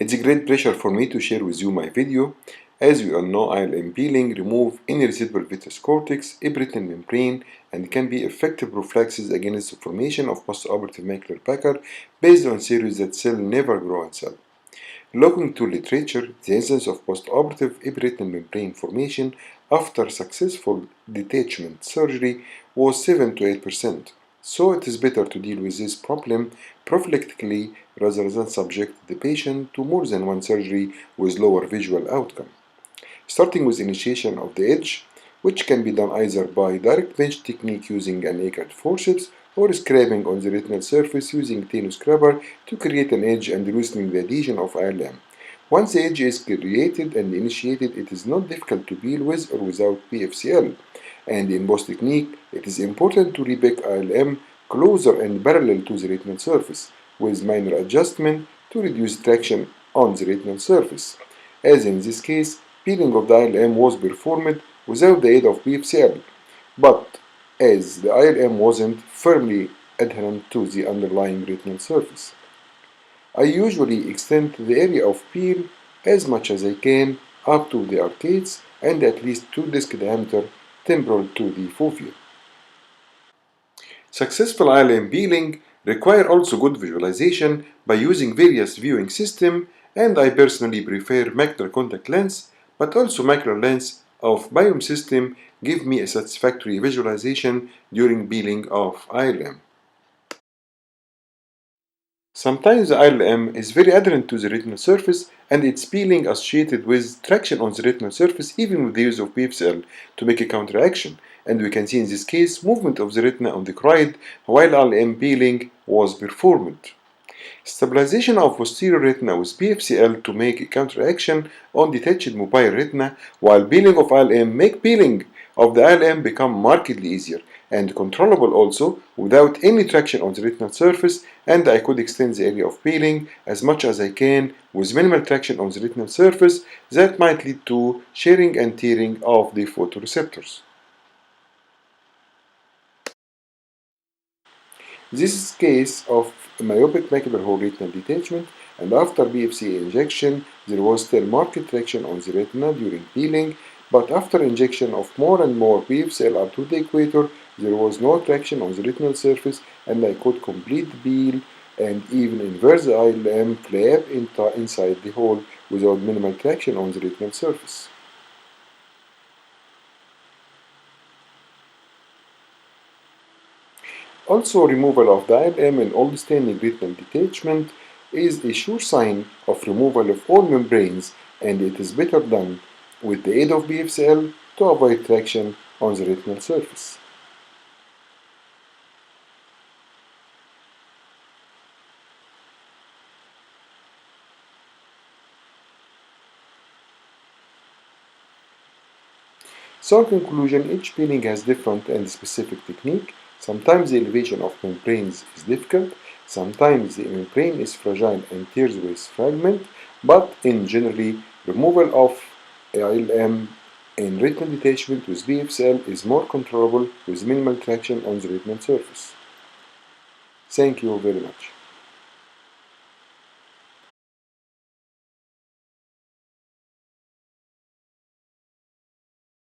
It's a great pleasure for me to share with you my video. As we all know, ILM peeling remove any residual vitreous cortex, retinal membrane, and can be effective prophylaxis against the formation of postoperative macular pucker based on theories that cells never grow in cell. Looking to literature, the incidence of postoperative retinal membrane formation after successful detachment surgery was 7 to 8%. So it is better to deal with this problem prophylactically rather than subject the patient to more than one surgery with lower visual outcome. Starting with initiation of the edge, which can be done either by direct pinch technique using an acrid forceps or scraping on the retinal surface using Teno scraper to create an edge and loosening the adhesion of ILM. Once the edge is created and initiated, it is not difficult to peel with or without PFCL. And in both technique, it is important to repick ILM closer and parallel to the retinal surface, with minor adjustment to reduce traction on the retinal surface. As in this case, peeling of the ILM was performed without the aid of PFCL, but as the ILM wasn't firmly adherent to the underlying retinal surface. I usually extend the area of peel as much as I can up to the arcades and at least 2 disc diameter temporal to the fovea. Successful ILM peeling require also good visualization by using various viewing systems, and I personally prefer macular contact lens, but also macular lens of biome system give me a satisfactory visualization during peeling of ILM. Sometimes the ILM is very adherent to the retinal surface and its peeling associated with traction on the retinal surface even with the use of PFCL to make a counteraction, and we can see in this case movement of the retina on the choroid while ILM peeling was performed. Stabilization of posterior retina with PFCL to make a counteraction on detached mobile retina while peeling of ILM make peeling of the ILM become markedly easier and controllable also without any traction on the retinal surface, and I could extend the area of peeling as much as I can with minimal traction on the retinal surface that might lead to shearing and tearing of the photoreceptors. This is case of myopic macular hole retinal detachment, and after BFCA injection there was still marked traction on the retina during peeling, but after injection of more and more PFCL up to the equator there was no traction on the retinal surface, and I could complete the peel and even invert the ILM flap inside the hole without minimal traction on the retinal surface. Also, removal of the ILM in old standing retinal detachment is a sure sign of removal of all membranes, and it is better done with the aid of BFCL to avoid traction on the retinal surface. So in conclusion, each peeling has different and specific technique. Sometimes the elevation of membranes is difficult, sometimes the membrane is fragile and tears with fragment, but in generally, removal of ILM in retinal detachment with BFCL is more controllable with minimal traction on the retinal surface. Thank you very much.